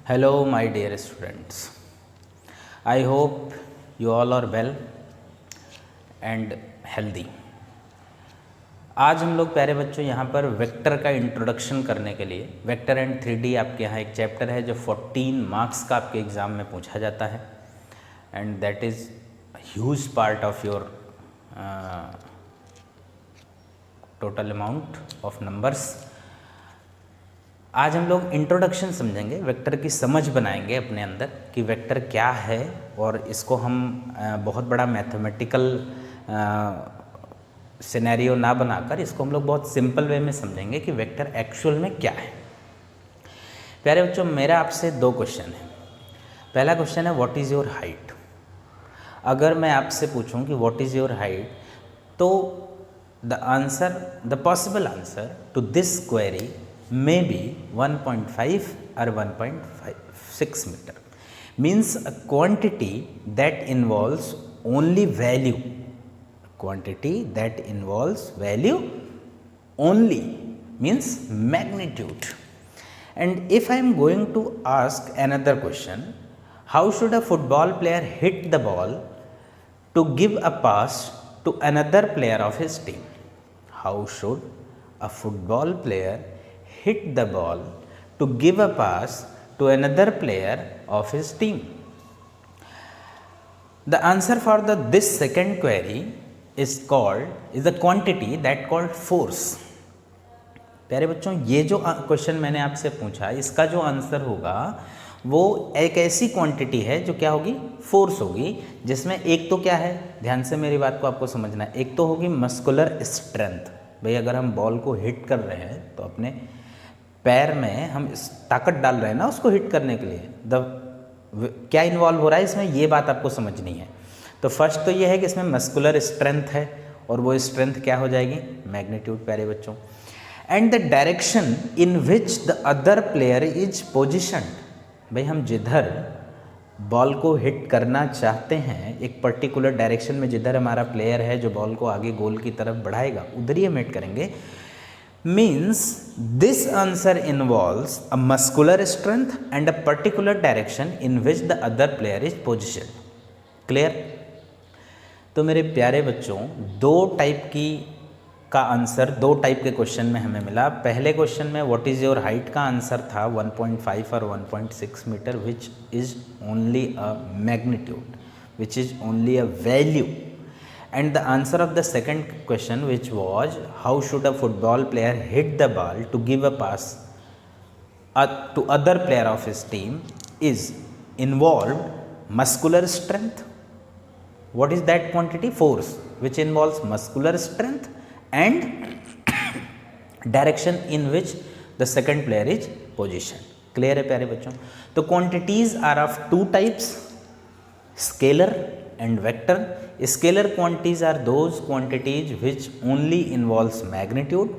Hello, my dear students. I hope you all are well and healthy. आज हम लोग प्यारे बच्चों यहाँ पर वेक्टर का इंट्रोडक्शन करने के लिए वेक्टर एंड 3D आपके यहाँ एक चैप्टर है जो 14 मार्क्स का आपके एग्ज़ाम में पूछा जाता है and that is huge part of your total amount of numbers. आज हम लोग इंट्रोडक्शन समझेंगे, वेक्टर की समझ बनाएंगे अपने अंदर कि वेक्टर क्या है और इसको हम बहुत बड़ा मैथमेटिकल सिनेरियो ना बनाकर इसको हम लोग बहुत सिंपल वे में समझेंगे कि वेक्टर एक्चुअल में क्या है। प्यारे बच्चों, मेरा आपसे दो क्वेश्चन है। पहला क्वेश्चन है व्हाट इज़ योर हाइट। अगर मैं आपसे पूछूं कि व्हाट इज़ योर हाइट, तो the possible answer to this query may be 1.5 or 1.6 meter, means a quantity that involves only value, quantity that involves value only means magnitude. And if I am going to ask another question, how should a football player hit the ball to give a pass to another player of his team? How should a football player hit the ball to give a pass to another player of his team? The answer for this second query is the quantity that called force. प्यारे बच्चों, ये जो question मैंने आपसे पूछा, इसका जो answer होगा वो एक ऐसी क्वांटिटी है जो क्या होगी, फोर्स होगी, जिसमें एक तो क्या है, ध्यान से मेरी बात को आपको समझना है, एक तो होगी मस्कुलर स्ट्रेंथ। भाई अगर हम बॉल को हिट कर रहे हैं तो अपने पैर में हम ताकत डाल रहे हैं ना उसको हिट करने के लिए, क्या इन्वॉल्व हो रहा है इसमें, ये बात आपको समझनी है। तो फर्स्ट तो ये है कि इसमें मस्कुलर स्ट्रेंथ है और वो स्ट्रेंथ क्या हो जाएगी, मैग्नीट्यूड प्यारे बच्चों। And the direction in which the other player is positioned. भाई हम जिधर बॉल को हिट करना चाहते हैं, एक पर्टिकुलर डायरेक्शन में जिधर हमारा प्लेयर है जो बॉल को आगे गोल की तरफ बढ़ाएगा, उधर ही हम हिट करेंगे। Means this answer involves a muscular strength and a particular direction in which the other player is positioned. Clear? तो मेरे प्यारे बच्चों, दो टाइप का आंसर दो टाइप के क्वेश्चन में हमें मिला। पहले क्वेश्चन में व्हाट इज़ योर हाइट का आंसर था 1.5 और 1.6 metre, which is only a magnitude, which is only a value. And the answer of the second question, which was how should a football player hit the ball to give a pass to other player of his team, is involved muscular strength. What is that quantity? Force, which involves muscular strength and direction in which the second player is positioned. Clear है प्यारे बच्चों? तो quantities are of two types, scalar and vector. Scalar quantities are those quantities which only involves magnitude,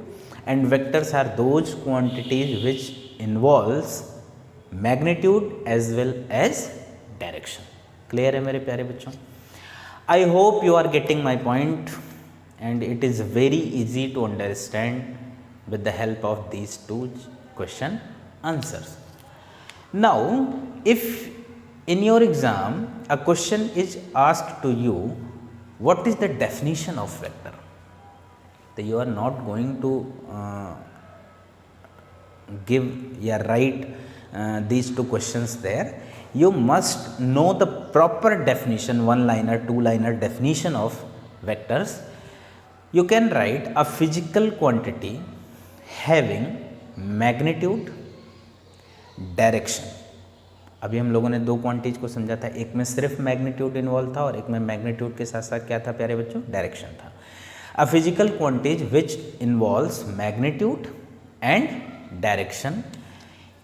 and vectors are those quantities which involves magnitude as well as direction. Clear है मेरे प्यारे बच्चों? I hope you are getting my point and it is very easy to understand with the help of these two question answers. Now if in your exam a question is asked to you, what is the definition of vector? So you are not going to write these two questions there. You must know the proper definition, one-liner, two-liner definition of vectors. You can write a physical quantity having magnitude, direction. अभी हम लोगों ने दो quantities को समझा था, एक में सिर्फ मैग्नीट्यूड इन्वॉल्व था और एक में मैग्नीट्यूड के साथ साथ क्या था प्यारे बच्चों, डायरेक्शन था। अ physical quantities which involves magnitude and direction.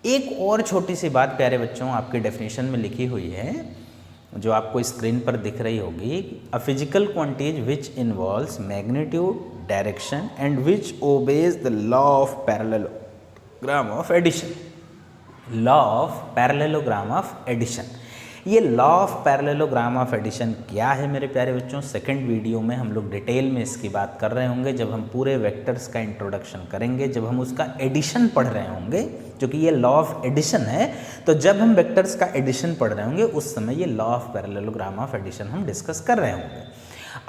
एक और छोटी सी बात प्यारे बच्चों आपके डेफिनेशन में लिखी हुई है जो आपको स्क्रीन पर दिख रही होगी। A physical quantities which involves magnitude, direction and which obeys the law of parallelogram of addition. Law of parallelogram of addition. ये law of parallelogram of addition क्या है मेरे प्यारे बच्चों, सेकंड वीडियो में हम लोग डिटेल में इसकी बात कर रहे होंगे, जब हम पूरे वेक्टर्स का इंट्रोडक्शन करेंगे, जब हम उसका एडिशन पढ़ रहे होंगे, क्योंकि ये लॉ ऑफ एडिशन है, तो जब हम वेक्टर्स का एडिशन पढ़ रहे होंगे उस समय ये law of parallelogram of addition हम डिस्कस कर रहे होंगे।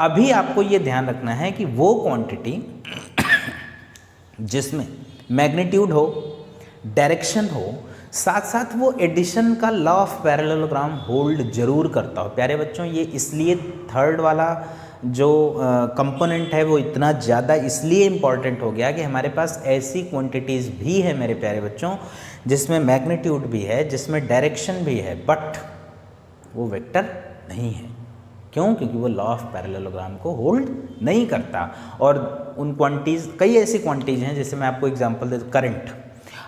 अभी आपको ये ध्यान रखना है कि वो क्वांटिटी जिसमें मैग्नीट्यूड हो, डायरेक्शन हो, साथ साथ वो एडिशन का लॉ ऑफ पैरेललोग्राम होल्ड जरूर करता हो। प्यारे बच्चों ये इसलिए थर्ड वाला जो कंपोनेंट है वो इतना ज़्यादा इसलिए इम्पॉर्टेंट हो गया कि हमारे पास ऐसी क्वांटिटीज़ भी है मेरे प्यारे बच्चों जिसमें मैग्नीट्यूड भी है, जिसमें डायरेक्शन भी है, बट वो वेक्टर नहीं है। क्यों? क्योंकि वो लॉ ऑफ पैरेललोग्राम को होल्ड नहीं करता। और उन क्वांटिटीज़, कई ऐसी क्वांटिटीज़ हैं, जैसे मैं आपको एग्जांपल देता हूँ, करंट।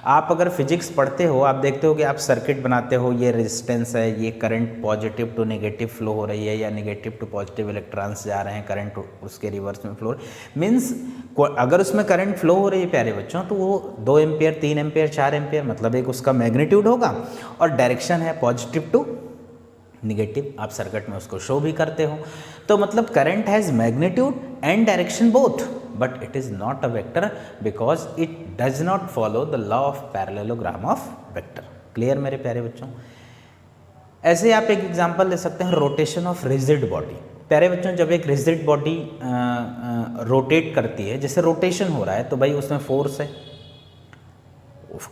आप अगर फिजिक्स पढ़ते हो, आप देखते हो कि आप सर्किट बनाते हो, ये रेजिस्टेंस है, ये current positive to negative flow हो रही है या नेगेटिव टू पॉजिटिव इलेक्ट्रॉन्स जा रहे हैं, करंट उसके रिवर्स में फ्लो, मीन्स अगर उसमें करंट फ्लो हो रही है प्यारे बच्चों तो वो 2 एम्पियर, 3 एम्पियर, 4 एम्पियर, मतलब एक उसका मैग्नीट्यूड होगा, और डायरेक्शन है पॉजिटिव टू निगेटिव, आप सर्किट में उसको शो भी करते हो। तो मतलब current has magnitude and direction both, but it is not a vector because it does not follow the law of parallelogram of vector. Clear मेरे प्यारे बच्चों? ऐसे आप एक एग्जांपल ले सकते हैं, रोटेशन ऑफ रिजिड बॉडी। प्यारे बच्चों जब एक रिजिड बॉडी रोटेट करती है, जैसे रोटेशन हो रहा है, तो भाई उसमें फोर्स है,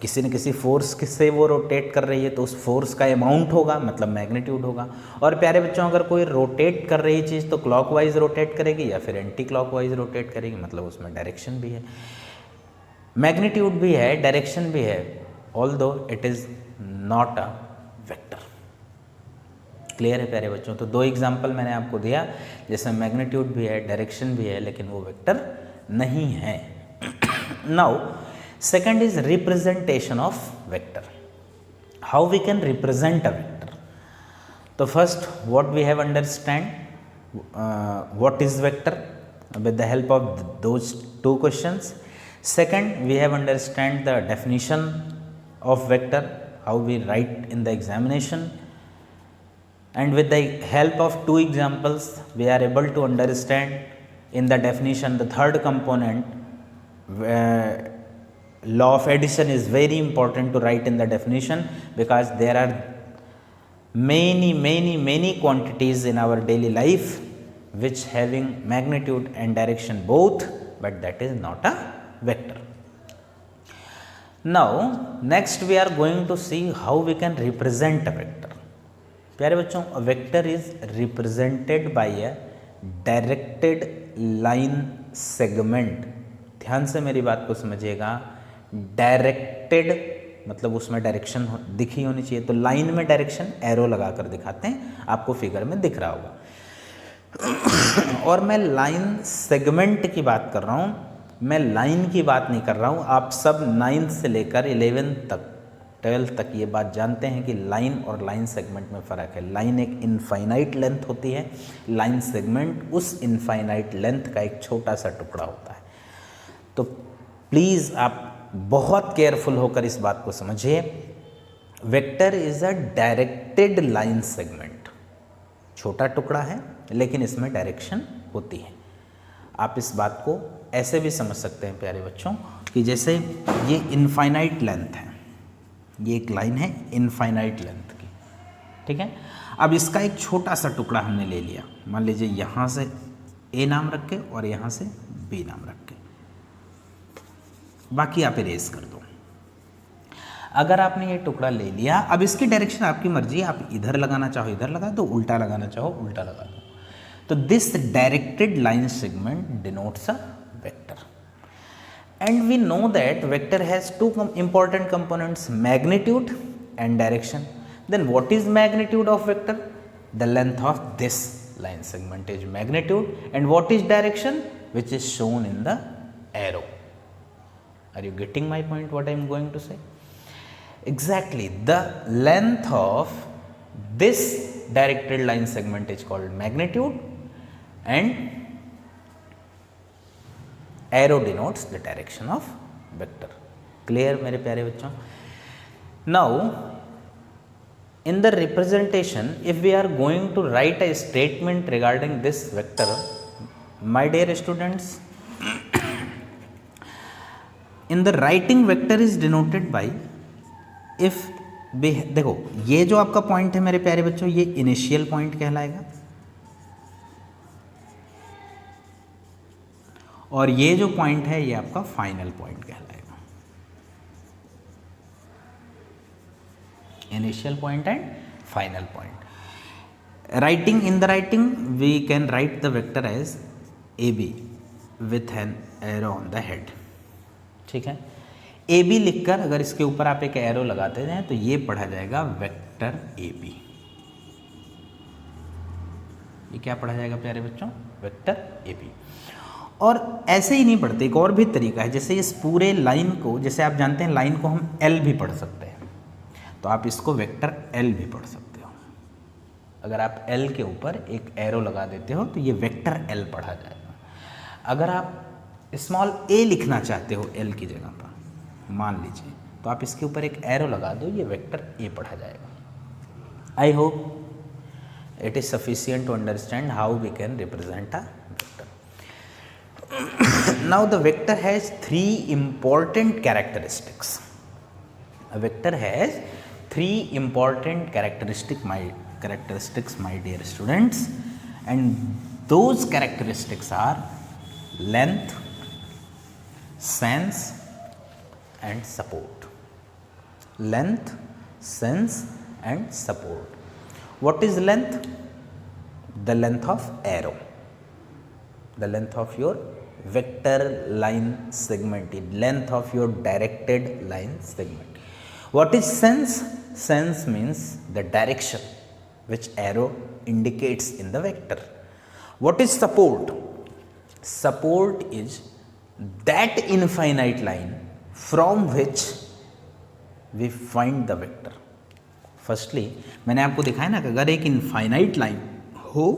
किसी न किसी फोर्स से वो रोटेट कर रही है, तो उस फोर्स का अमाउंट होगा, मतलब मैग्नीट्यूड होगा। और प्यारे बच्चों अगर कोई रोटेट कर रही चीज़ तो क्लॉकवाइज रोटेट करेगी या फिर एंटी क्लॉकवाइज रोटेट करेगी, मतलब उसमें डायरेक्शन भी है, मैग्नीट्यूड भी है, डायरेक्शन भी है, although it is not a vector. Clear है प्यारे बच्चों? तो 2 एग्जाम्पल मैंने आपको दिया जिसमें मैग्नीट्यूड भी है, डायरेक्शन भी है, लेकिन वो वेक्टर नहीं है। Now second is representation of vector. How we can represent a vector? So first what we have understand what is vector with the help of those 2 questions. Second we have understand the definition of vector, how we write in the examination, and with the help of 2 examples we are able to understand in the definition the third component. Law of addition is very important to write in the definition because there are many quantities in our daily life which having magnitude and direction both, but that is not a vector. Now next we are going to see how we can represent a vector. प्यारे बच्चों a vector is represented by a directed line segment. ध्यान से मेरी बात को समझिएगा, directed मतलब उसमें डायरेक्शन दिखी होनी चाहिए, तो लाइन में डायरेक्शन एरो लगाकर दिखाते हैं, आपको फिगर में दिख रहा होगा। और मैं लाइन सेगमेंट की बात कर रहा हूँ, मैं लाइन की बात नहीं कर रहा हूँ। आप सब 9th से लेकर 11th तक, 12th तक ये बात जानते हैं कि लाइन और लाइन सेगमेंट में फ़र्क है। लाइन एक इनफाइनाइट लेंथ होती है, लाइन सेगमेंट उस इनफाइनाइट लेंथ का एक छोटा सा टुकड़ा होता है। तो प्लीज़ आप बहुत केयरफुल होकर इस बात को समझिए, vector is a directed line segment. छोटा टुकड़ा है लेकिन इसमें डायरेक्शन होती है। आप इस बात को ऐसे भी समझ सकते हैं प्यारे बच्चों कि जैसे ये इनफाइनाइट लेंथ है, ये एक लाइन है इनफाइनाइट लेंथ की, ठीक है। अब इसका एक छोटा सा टुकड़ा हमने ले लिया, मान लीजिए यहाँ से ए नाम रख के और यहाँ से बी नाम रख के, बाकी आप इरेज कर दो। अगर आपने ये टुकड़ा ले लिया, अब इसकी डायरेक्शन आपकी मर्जी है, आप इधर लगाना चाहो इधर लगा दो, उल्टा लगाना चाहो उल्टा लगा दो। तो this directed line segment denotes a vector, and we know that vector has 2 important components, magnitude and direction. Then what is magnitude of vector? The length of this line segment is magnitude, and what is direction? Which is shown in the arrow. Are you getting my point, what I am going to say? Exactly, the length of this directed line segment is called magnitude, and arrow denotes the direction of vector. Clear मेरे प्यारे बच्चों? Now in the representation, if we are going to write a statement regarding this vector, my dear students, in the writing vector is denoted by if देखो ये जो आपका point है मेरे प्यारे बच्चों, ये इनिशियल पॉइंट कहलाएगा और ये जो पॉइंट है ये आपका फाइनल पॉइंट कहलाएगा। Initial point and final point. Writing in the writing we can write the vector as A B with an arrow on the head. ठीक है, ए बी लिखकर अगर इसके ऊपर आप एक एरो लगाते हैं तो ये पढ़ा जाएगा वेक्टर ए बी। ये क्या पढ़ा जाएगा प्यारे बच्चों? Vector A B. और ऐसे ही नहीं पढ़ते, एक और भी तरीका है। जैसे इस पूरे लाइन को, जैसे आप जानते हैं लाइन को हम एल भी पढ़ सकते हैं, तो आप इसको वेक्टर एल भी पढ़ सकते हो। अगर आप एल के ऊपर एक एरो लगा देते हो तो ये वेक्टर एल पढ़ा जाएगा। अगर आप स्मॉल ए लिखना चाहते हो एल की जगह पर, मान लीजिए, तो आप इसके ऊपर एक एरो लगा दो, ये वेक्टर ए पढ़ा जाएगा। I hope it is sufficient to understand how we can represent a vector. Now the vector has three important characteristics. A vector has three important characteristics, my dear students, and those characteristics are length, sense, and support. Length, sense, and support. What is length? The length of arrow, the length of your vector line segment, length of your directed line segment. What is sense? Sense means the direction which arrow indicates in the vector. What is support? Support is that infinite line from which we find the vector. Firstly, मैंने आपको दिखाया ना कि अगर एक infinite line हो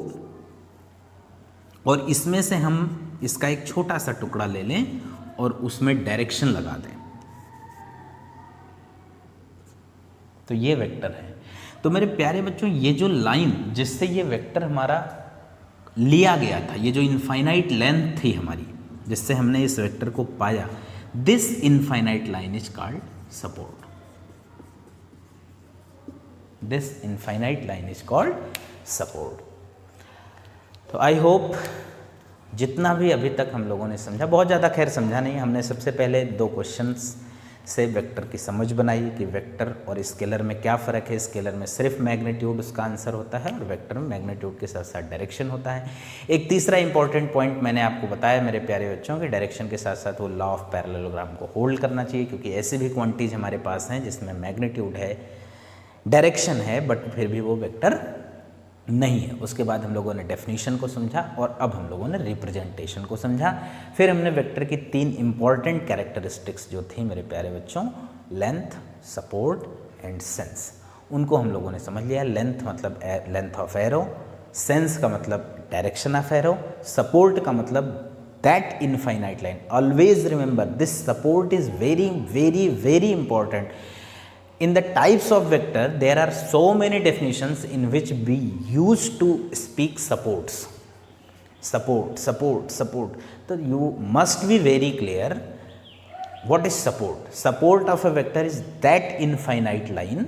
और इसमें से हम इसका एक छोटा सा टुकड़ा ले लें और उसमें डायरेक्शन लगा दें, तो ये वेक्टर है। तो मेरे प्यारे बच्चों, ये जो लाइन जिससे ये वेक्टर हमारा लिया गया था, ये जो इनफाइनाइट लेंथ थी हमारी जिससे हमने इस वेक्टर को पाया, this infinite line is called support. This infinite line is called support. तो आई होप जितना भी अभी तक हम लोगों ने समझा, बहुत ज़्यादा खैर समझा नहीं, हमने सबसे पहले दो क्वेश्चंस से वेक्टर की समझ बनाई कि वेक्टर और स्केलर में क्या फ़र्क है। स्केलर में सिर्फ मैग्नीट्यूड उसका आंसर होता है और वेक्टर में मैग्नीट्यूड के साथ साथ डायरेक्शन होता है। एक तीसरा इंपॉर्टेंट पॉइंट मैंने आपको बताया मेरे प्यारे बच्चों कि डायरेक्शन के साथ साथ वो लॉ ऑफ पैरेललोग्राम को होल्ड करना चाहिए, क्योंकि ऐसी भी क्वांटिटीज हमारे पास हैं जिसमें मैग्नीट्यूड है, डायरेक्शन है, बट फिर भी वो वेक्टर नहीं है। उसके बाद हम लोगों ने डेफिनेशन को समझा और अब हम लोगों ने रिप्रेजेंटेशन को समझा। फिर हमने वेक्टर की तीन इंपॉर्टेंट कैरेक्टरिस्टिक्स जो थी मेरे प्यारे बच्चों, लेंथ, सपोर्ट एंड सेंस, उनको हम लोगों ने समझ लिया। लेंथ मतलब लेंथ ऑफ एरो, सेंस का मतलब डायरेक्शन ऑफ एरो, सपोर्ट का मतलब that infinite line. Always remember this support is very very very important. In the types of vector, there are so many definitions in which we used to speak supports. Support, support, support. So you must be very clear what is support. Support of a vector is that infinite line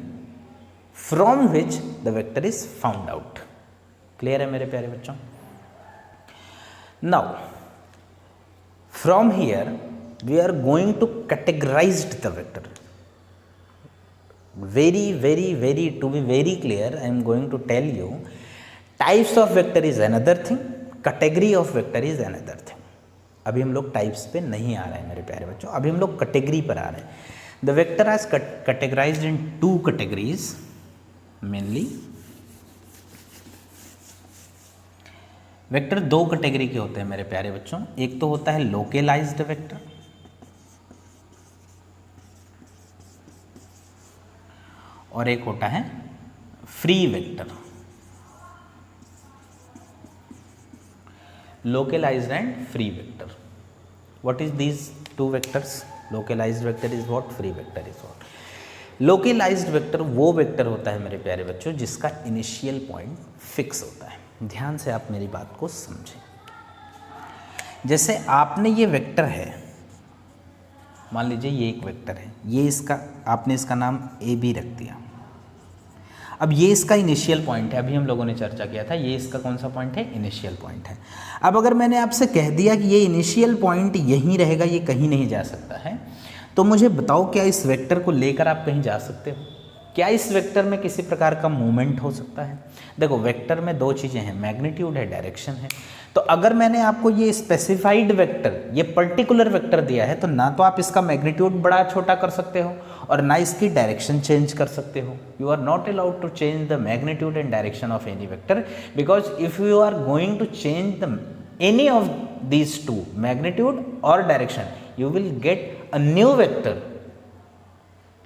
from which the vector is found out. Clear है मेरे प्यारे बच्चों? Now, from here we are going to categorize the vector. Very very very, to be very clear, I am going to tell you types of vector is another thing, category of vector is another thing. अभी हम लोग types पे नहीं आ रहे हैं मेरे प्यारे बच्चों, अभी हम लोग कैटेगरी पर आ रहे हैं। The vector are categorized in two categories mainly. Vector दो कैटेगरी के होते हैं मेरे प्यारे बच्चों। एक तो होता है लोकलाइज्ड वेक्टर और एक होता है free vector. Localized and free vector. What is these two vectors? Localized vector is what, free vector is what. Localized vector वो वेक्टर होता है मेरे प्यारे बच्चों जिसका इनिशियल पॉइंट फिक्स होता है। ध्यान से आप मेरी बात को समझें। जैसे आपने ये वेक्टर है, मान लीजिए ये एक वेक्टर है, ये इसका आपने इसका नाम ए बी रख दिया। अब ये इसका इनिशियल पॉइंट है, अभी हम लोगों ने चर्चा किया था, ये इसका कौन सा पॉइंट है, इनिशियल पॉइंट है। अब अगर मैंने आपसे कह दिया कि ये इनिशियल पॉइंट यहीं रहेगा, ये कहीं नहीं जा सकता है, तो मुझे बताओ क्या इस वेक्टर को लेकर आप कहीं जा सकते हो? क्या इस वेक्टर में किसी प्रकार का मूवमेंट हो सकता है? देखो वेक्टर में दो चीज़ें हैं, मैग्नीट्यूड है, डायरेक्शन है। तो अगर मैंने आपको ये स्पेसिफाइड वेक्टर, ये पर्टिकुलर वेक्टर दिया है, तो ना तो आप इसका मैग्नीट्यूड बड़ा छोटा कर सकते हो और ना इसकी डायरेक्शन चेंज कर सकते हो। You are not allowed to change the magnitude and direction of any vector, because if you are going to change the any of these two, magnitude और direction, you will get a new vector.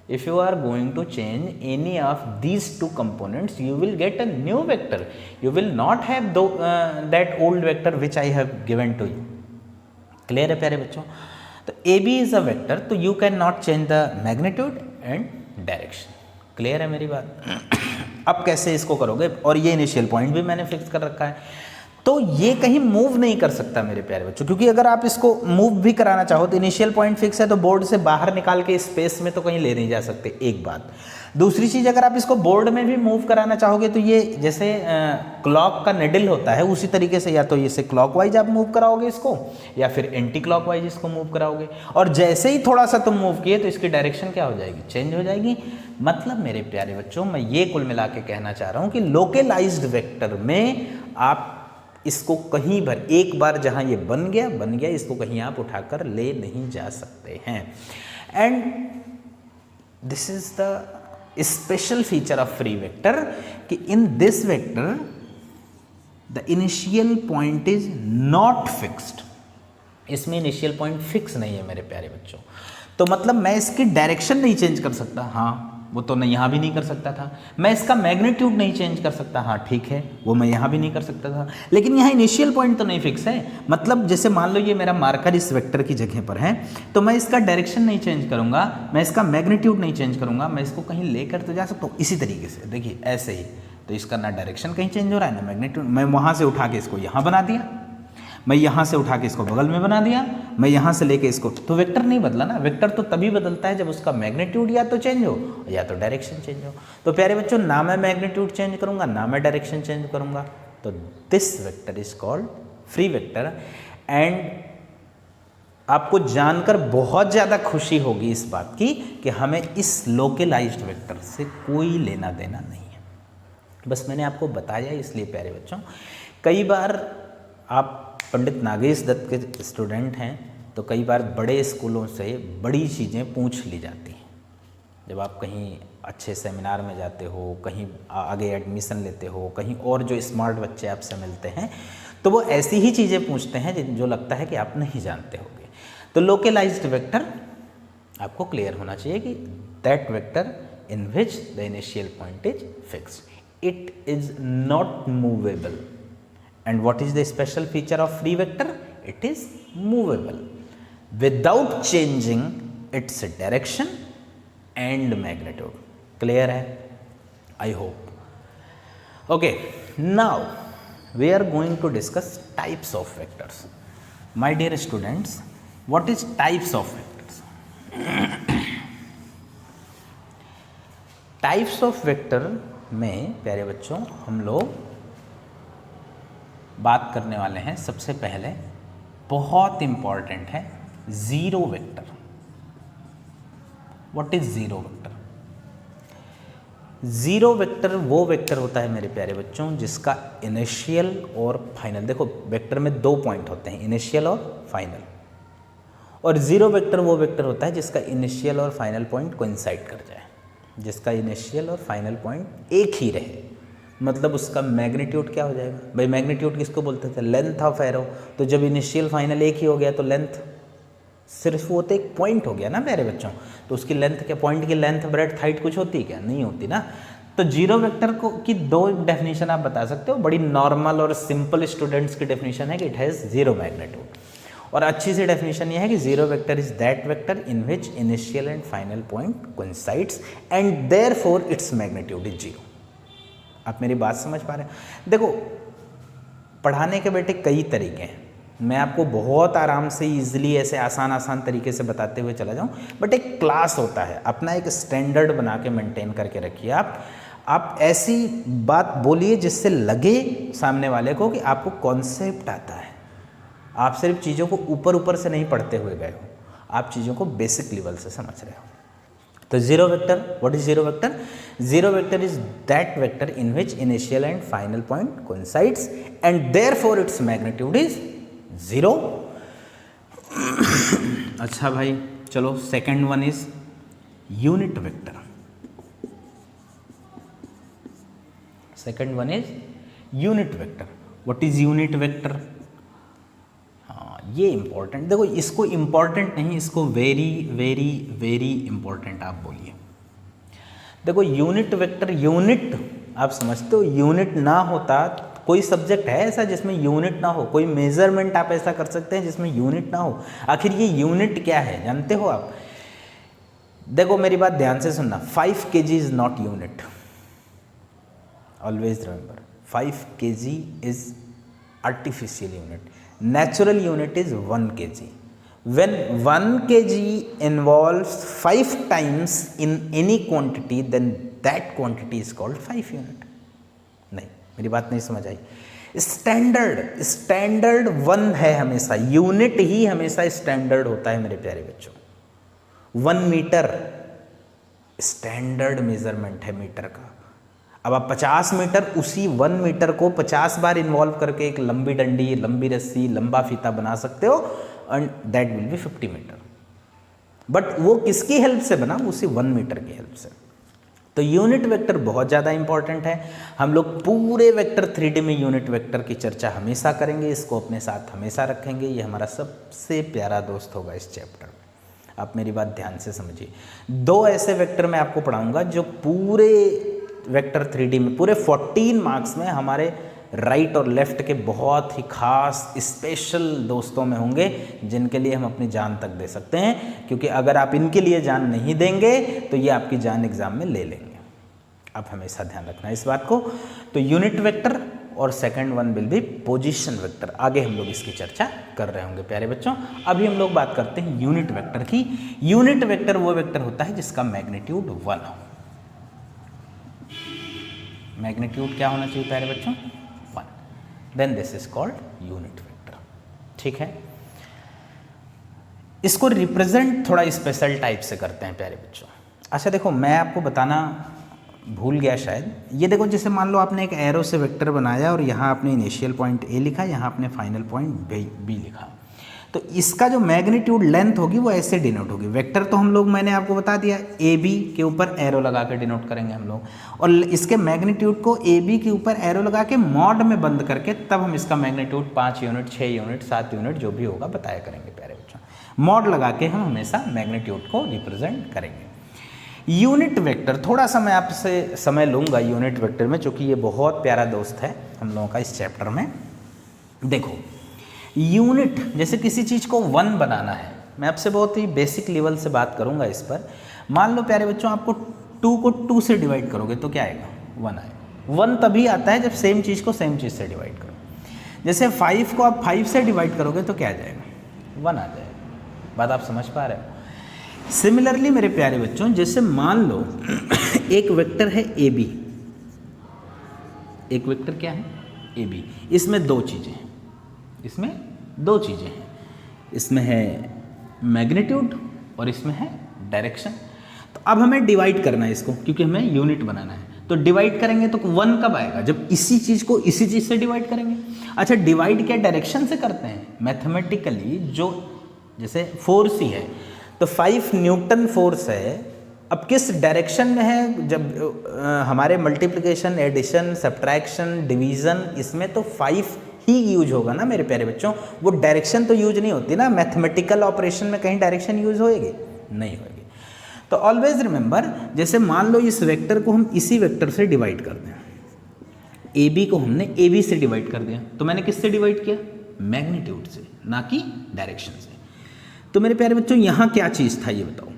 If you are going to change any of these two components, you will get a new vector. You will not have that old vector which I have given to you. Clear है प्यारे बच्चों? तो AB is a vector, तो you can not change the magnitude and direction. Clear है मेरी बात? अब कैसे इसको करोगे? और ये इनिशियल पॉइंट भी मैंने फिक्स कर रखा है, तो ये कहीं मूव नहीं कर सकता मेरे प्यारे बच्चों, क्योंकि अगर आप इसको मूव भी कराना चाहो तो इनिशियल पॉइंट फिक्स है, तो बोर्ड से बाहर निकाल के स्पेस में तो कहीं ले नहीं जा सकते, एक बात। दूसरी चीज़, अगर आप इसको बोर्ड में भी मूव कराना चाहोगे तो ये जैसे क्लॉक का निडल होता है, उसी तरीके से या तो इसे क्लॉकवाइज आप मूव कराओगे इसको, या फिर एंटी क्लॉकवाइज इसको मूव कराओगे, और जैसे ही थोड़ा सा तुम मूव किए तो इसकी डायरेक्शन क्या हो जाएगी, चेंज हो जाएगी। मतलब मेरे प्यारे बच्चों, मैं ये कुल मिला के कहना चाह रहा हूँ कि लोकलाइज्ड वेक्टर में आप इसको कहीं भर, एक बार जहाँ ये बन गया, इसको कहीं आप उठाकर ले नहीं जा सकते हैं। And this is the special feature of free vector कि in this vector the initial point is not fixed. इसमें इनिशियल पॉइंट फिक्स नहीं है मेरे प्यारे बच्चों, तो मतलब मैं इसकी डायरेक्शन नहीं चेंज कर सकता, हाँ वो तो मैं यहाँ भी नहीं कर सकता था। मैं इसका मैग्नीट्यूड नहीं चेंज कर सकता, हाँ ठीक है, वो मैं यहाँ भी नहीं कर सकता था। लेकिन यहाँ इनिशियल पॉइंट तो नहीं फिक्स है। मतलब जैसे मान लो ये मेरा मार्कर इस वेक्टर की जगह पर है, तो मैं इसका डायरेक्शन नहीं चेंज करूँगा, मैं इसका मैग्नीट्यूड नहीं चेंज करूँगा, मैं इसको कहीं लेकर तो जा सकता हूँ। इसी तरीके से देखिए ऐसे ही, तो इसका ना डायरेक्शन कहीं चेंज हो रहा है ना मैग्नीट्यूड। मैं वहाँ से उठा के इसको यहाँ बना दिया, मैं यहाँ से उठा के इसको बगल में बना दिया, मैं यहाँ से लेके इसको, तो वेक्टर नहीं बदला ना। वेक्टर तो तभी बदलता है जब उसका मैग्नीट्यूड या तो चेंज हो या तो डायरेक्शन चेंज हो। तो प्यारे बच्चों, ना मैं मैग्नीट्यूड चेंज करूँगा ना मैं डायरेक्शन चेंज करूँगा, तो this vector is called free vector. And आपको जानकर बहुत ज़्यादा खुशी होगी इस बात की कि हमें इस लोकलाइज्ड वेक्टर से कोई लेना देना नहीं है। बस मैंने आपको बताया इसलिए प्यारे बच्चों, कई बार आप पंडित नागेश दत्त के स्टूडेंट हैं तो कई बार बड़े स्कूलों से बड़ी चीज़ें पूछ ली जाती हैं। जब आप कहीं अच्छे सेमिनार में जाते हो, कहीं आगे एडमिशन लेते हो, कहीं और जो स्मार्ट बच्चे आपसे मिलते हैं, तो वो ऐसी ही चीज़ें पूछते हैं जो लगता है कि आप नहीं जानते होंगे। तो लोकलाइज्ड वेक्टर आपको क्लियर होना चाहिए कि that vector in which the initial point is fixed, it is not movable. And what is the special feature of free vector? It is movable without changing its direction and magnitude. Clear है? I hope. Okay, now we are going to discuss types of vectors. My dear students, what is types of vectors? Types of vector में प्यारे बच्चों हम लोग बात करने वाले हैं। सबसे पहले बहुत इंपॉर्टेंट है zero vector. What is zero vector? Zero vector वो वेक्टर होता है मेरे प्यारे बच्चों जिसका इनिशियल और फाइनल, देखो वेक्टर में दो पॉइंट होते हैं, इनिशियल और फाइनल, और जीरो वेक्टर वो वेक्टर होता है जिसका इनिशियल और फाइनल पॉइंट कोइंसाइड कर जाए, जिसका इनिशियल और फाइनल पॉइंट एक ही रहे। मतलब उसका मैग्नीट्यूड क्या हो जाएगा भाई? मैग्नीट्यूड किसको बोलते थे? Length of arrow. तो जब इनिशियल फाइनल एक ही हो गया तो लेंथ सिर्फ वो तो एक पॉइंट हो गया ना मेरे बच्चों, तो उसकी लेंथ क्या, पॉइंट की लेंथ ब्रेड्थ हाइट कुछ होती है क्या? नहीं होती ना। तो जीरो वेक्टर को की दो डेफिनेशन आप बता सकते हो, बड़ी नॉर्मल और सिंपल स्टूडेंट्स की डेफिनेशन है कि इट हैज़ जीरो मैग्नीट्यूड, और अच्छी सी डेफिनेशन ये है कि zero vector is that vector in which initial and final point coincides and therefore its magnitude is zero. आप मेरी बात समझ पा रहे हैं? देखो, पढ़ाने के बेटे कई तरीके हैं, मैं आपको बहुत आराम से ईजिली ऐसे आसान तरीके से बताते हुए चला जाऊं, बट एक क्लास होता है, अपना एक स्टैंडर्ड बना के मेंटेन करके रखिए। आप ऐसी बात बोलिए जिससे लगे सामने वाले को कि आपको कॉन्सेप्ट आता है, आप सिर्फ चीज़ों को ऊपर से नहीं पढ़ते हुए गए हो, आप चीज़ों को बेसिक लेवल से समझ रहे हो। तो zero vector, what is zero vector? Zero vector is that vector in which initial and final point coincides and therefore its magnitude is zero. अच्छा भाई चलो, second one is unit vector. Second one is unit vector. What is unit vector? हाँ, ये important, देखो इसको important नहीं, इसको very very very important आप बोलिए। देखो यूनिट वेक्टर, यूनिट आप समझते हो, यूनिट ना होता, कोई सब्जेक्ट है ऐसा जिसमें यूनिट ना हो? कोई मेजरमेंट आप ऐसा कर सकते हैं जिसमें यूनिट ना हो? आखिर ये यूनिट क्या है जानते हो आप? देखो मेरी बात ध्यान से सुनना, 5 kg is not unit, always remember 5 kg is artificial unit, natural unit is 1 kg. When 1 kg involves 5 times in any quantity, then that quantity is called 5 unit. नहीं, मेरी बात नहीं समझ आई। स्टैंडर्ड 1 है हमेशा, यूनिट ही हमेशा स्टैंडर्ड होता है मेरे प्यारे बच्चों। 1 मीटर स्टैंडर्ड मेजरमेंट है मीटर का। अब आप 50 मीटर, उसी 1 मीटर को 50 बार इन्वॉल्व करके एक लंबी डंडी, लंबी रस्सी, लंबा फीता बना सकते हो and that will be 50 metre. But वो किसकी हेल्प से बना? उसी 1 मीटर की हेल्प से। तो यूनिट वेक्टर बहुत ज़्यादा इंपॉर्टेंट है। हम लोग पूरे वेक्टर 3D में यूनिट वेक्टर की चर्चा हमेशा करेंगे, इसको अपने साथ हमेशा रखेंगे। ये हमारा सबसे प्यारा दोस्त होगा इस चैप्टर में। आप मेरी बात ध्यान से समझिए। 2 ऐसे वेक्टर मैं आपको पढ़ाऊंगा जो पूरे वेक्टर 3D में, पूरे 14 मार्क्स में हमारे राइट और लेफ्ट के बहुत ही खास स्पेशल दोस्तों में होंगे, जिनके लिए हम अपनी जान तक दे सकते हैं। क्योंकि अगर आप इनके लिए जान नहीं देंगे तो ये आपकी जान एग्जाम में ले लेंगे। आप हमेशा ध्यान रखना इस बात को। तो यूनिट वेक्टर और second one will be position vector. आगे हम लोग इसकी चर्चा कर रहे होंगे प्यारे बच्चों। अभी हम लोग बात करते हैं यूनिट वेक्टर की। यूनिट वेक्टर वो वेक्टर होता है जिसका मैग्नीट्यूड 1 हो। मैग्नीट्यूड क्या होना चाहिए प्यारे बच्चों? 1। Then this is called unit vector. ठीक है, इसको रिप्रेजेंट थोड़ा स्पेशल टाइप से करते हैं प्यारे बच्चों। अच्छा देखो, मैं आपको बताना भूल गया शायद। ये देखो, जैसे मान लो आपने एक एरो से वेक्टर बनाया और यहाँ आपने इनिशियल पॉइंट ए लिखा, यहाँ आपने फाइनल पॉइंट बी लिखा, तो इसका जो मैग्नीट्यूड लेंथ होगी वो ऐसे डिनोट होगी। वेक्टर तो हम लोग, मैंने आपको बता दिया, ए बी के ऊपर एरो लगा के डिनोट करेंगे हम लोग, और इसके मैग्नीट्यूड को ए बी के ऊपर एरो लगा के मॉड में बंद करके तब हम इसका मैग्नीट्यूड 5 यूनिट, 6 यूनिट, 7 यूनिट जो भी होगा बताया करेंगे प्यारे बच्चों। मॉड लगा के हम हमेशा मैग्नीट्यूड को रिप्रेजेंट करेंगे। यूनिट वेक्टर, थोड़ा सा मैं आपसे समय लूँगा यूनिट वेक्टर में, चूँकि ये बहुत प्यारा दोस्त है हम लोगों का इस चैप्टर में। देखो यूनिट, जैसे किसी चीज़ को 1 बनाना है, मैं आपसे बहुत ही बेसिक लेवल से बात करूंगा इस पर। मान लो प्यारे बच्चों, आपको 2 को 2 से डिवाइड करोगे तो क्या आएगा? 1 आएगा। 1 तभी आता है जब सेम चीज़ को सेम चीज़ से डिवाइड करो। जैसे 5 को आप 5 से डिवाइड करोगे तो क्या आ जाएगा? 1 आ जाएगा। बात आप समझ पा रहे हो? सिमिलरली मेरे प्यारे बच्चों, जैसे मान लो एक वेक्टर है ए बी, एक वेक्टर क्या है? A B. इसमें 2 चीज़ें हैं, इसमें 2 चीज़ें हैं, इसमें है मैग्नीट्यूड और इसमें है डायरेक्शन। तो अब हमें डिवाइड करना है इसको, क्योंकि हमें यूनिट बनाना है। तो डिवाइड करेंगे तो 1 कब आएगा? जब इसी चीज़ को इसी चीज़ से डिवाइड करेंगे। अच्छा, डिवाइड क्या डायरेक्शन से करते हैं? मैथमेटिकली जो, जैसे फोर्स ही है तो 5 न्यूटन फोर्स है, अब किस डायरेक्शन में है? जब हमारे मल्टीप्लिकेशन, एडिशन, सब्ट्रैक्शन, डिवीज़न, इसमें तो 5 ही यूज होगा ना मेरे प्यारे बच्चों। वो डायरेक्शन तो यूज नहीं होती ना, मैथमेटिकल ऑपरेशन में कहीं डायरेक्शन यूज होएगी? नहीं होगी। तो ऑलवेज रिमेंबर, जैसे मान लो इस वेक्टर को हम इसी वेक्टर से डिवाइड कर दें, ए बी को हमने ए बी से डिवाइड कर दिया, तो मैंने किससे डिवाइड किया? मैग्नीट्यूड से, ना कि डायरेक्शन से। तो मेरे प्यारे बच्चों यहाँ क्या चीज़ था ये बताओ,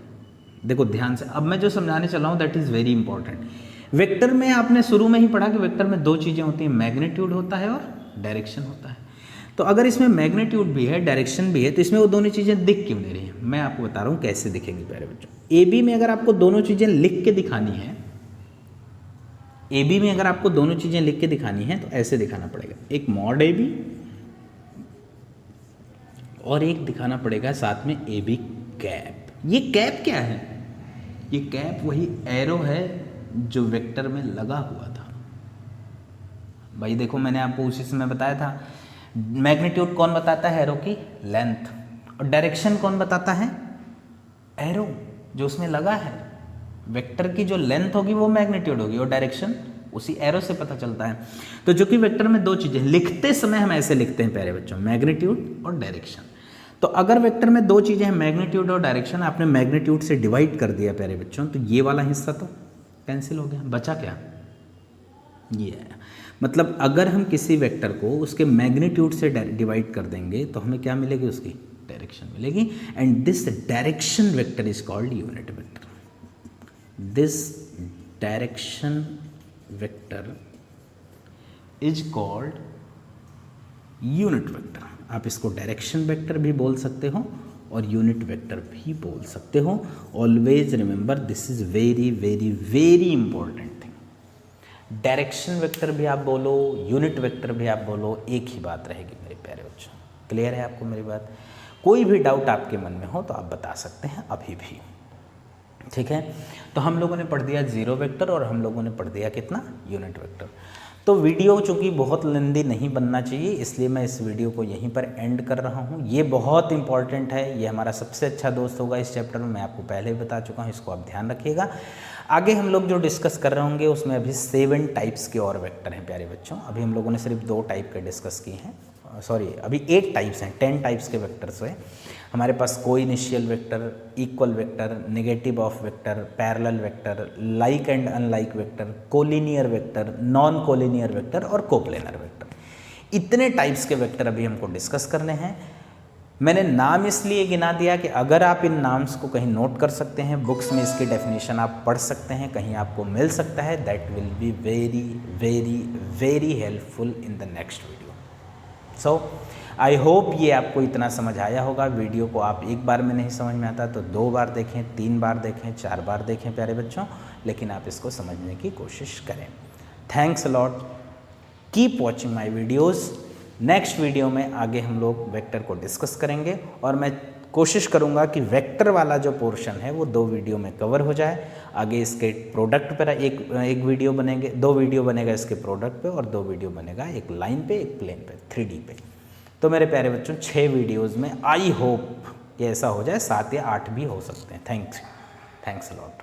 देखो ध्यान से। अब मैं जो समझाने चला हूँ that is very important. Vector में आपने शुरू में ही पढ़ा कि वेक्टर में दो चीज़ें होती हैं, मैग्नीट्यूड होता है और डायरेक्शन होता है। तो अगर इसमें मैग्नीट्यूड भी है डायरेक्शन भी है तो इसमें वो दोनों चीज़ें दिख क्यों नहीं रही हैं? मैं आपको बता रहा हूँ कैसे दिखेंगी प्यारे बच्चों। ए बी में अगर आपको दोनों चीज़ें लिख के दिखानी है, ए बी में अगर आपको दोनों चीज़ें लिख के दिखानी है तो ऐसे दिखाना पड़ेगा, एक मॉड ए बी और एक दिखाना पड़ेगा साथ में ए बी कैप। ये कैप क्या है? ये कैप वही एरो है जो वेक्टर में लगा हुआ था। भाई देखो मैंने आपको उसी समय बताया था, मैग्नीट्यूड कौन बताता है? एरो की लेंथ। और डायरेक्शन कौन बताता है? एरो जो उसमें लगा है। वेक्टर की जो लेंथ होगी वो मैग्नीट्यूड होगी और डायरेक्शन उसी एरो से पता चलता है। तो जो कि वेक्टर में दो चीज़ें, लिखते समय हम ऐसे लिखते हैं प्यारे बच्चों, मैग्नीट्यूड और डायरेक्शन। तो अगर वेक्टर में दो चीज़ें हैं, मैग्नीट्यूड और डायरेक्शन, आपने मैग्नीट्यूड से डिवाइड कर दिया प्यारे बच्चों, तो ये वाला हिस्सा तो कैंसिल हो गया, बचा क्या? ये है। मतलब अगर हम किसी वेक्टर को उसके मैग्नीट्यूड से डिवाइड कर देंगे तो हमें क्या मिलेगी? उसकी डायरेक्शन मिलेगी। And this direction vector is called unit vector. This direction vector is called unit vector. आप इसको डायरेक्शन वेक्टर भी बोल सकते हो और यूनिट वेक्टर भी बोल सकते हो। Always remember this is very very very important thing. Direction vector भी आप बोलो, यूनिट वेक्टर भी आप बोलो, एक ही बात रहेगी मेरे प्यारे बच्चों। क्लियर है आपको मेरी बात? कोई भी डाउट आपके मन में हो तो आप बता सकते हैं अभी भी, ठीक है। तो हम लोगों ने पढ़ दिया जीरो वेक्टर और हम लोगों ने पढ़ दिया कितना? Unit vector. तो वीडियो चूँकि बहुत लंबी नहीं बनना चाहिए इसलिए मैं इस वीडियो को यहीं पर एंड कर रहा हूँ। ये बहुत इंपॉर्टेंट है, ये हमारा सबसे अच्छा दोस्त होगा इस चैप्टर में, मैं आपको पहले ही बता चुका हूँ, इसको आप ध्यान रखिएगा। आगे हम लोग जो डिस्कस कर रहे होंगे उसमें अभी 7 टाइप्स के और वेक्टर हैं प्यारे बच्चों। अभी हम लोगों ने सिर्फ 2 टाइप के डिस्कस किए हैं, सॉरी अभी 8 टाइप्स हैं, 10 टाइप्स के वेक्टर्स हैं हमारे पास। Coinitial vector, equal vector, negative of vector, parallel vector, like and unlike vector, collinear vector, non collinear vector और कोप्लेनर वेक्टर। इतने टाइप्स के वेक्टर अभी हमको डिस्कस करने हैं। मैंने नाम इसलिए गिना दिया कि अगर आप इन नाम्स को कहीं नोट कर सकते हैं, बुक्स में इसकी डेफिनेशन आप पढ़ सकते हैं, कहीं आपको मिल सकता है, that will be very very very helpful in the next video. So I hope ये आपको इतना समझ आया होगा। वीडियो को आप एक बार में नहीं समझ में आता तो 2 बार देखें, 3 बार देखें, 4 बार देखें प्यारे बच्चों, लेकिन आप इसको समझने की कोशिश करें। Thanks a lot, keep watching my videos. Next video में आगे हम लोग वेक्टर को डिस्कस करेंगे और मैं कोशिश करूंगा कि वेक्टर वाला जो पोर्शन है वो 2 वीडियो में कवर हो जाए। आगे इसके प्रोडक्ट पर एक वीडियो बनेंगे, 2 वीडियो बनेगा इसके प्रोडक्ट पे और 2 वीडियो बनेगा एक लाइन पे, एक प्लेन पे, 3D पे। तो मेरे प्यारे बच्चों 6 वीडियोज़ में आई होप कि ऐसा हो जाए, 7 या 8 भी हो सकते हैं। Thanks a lot.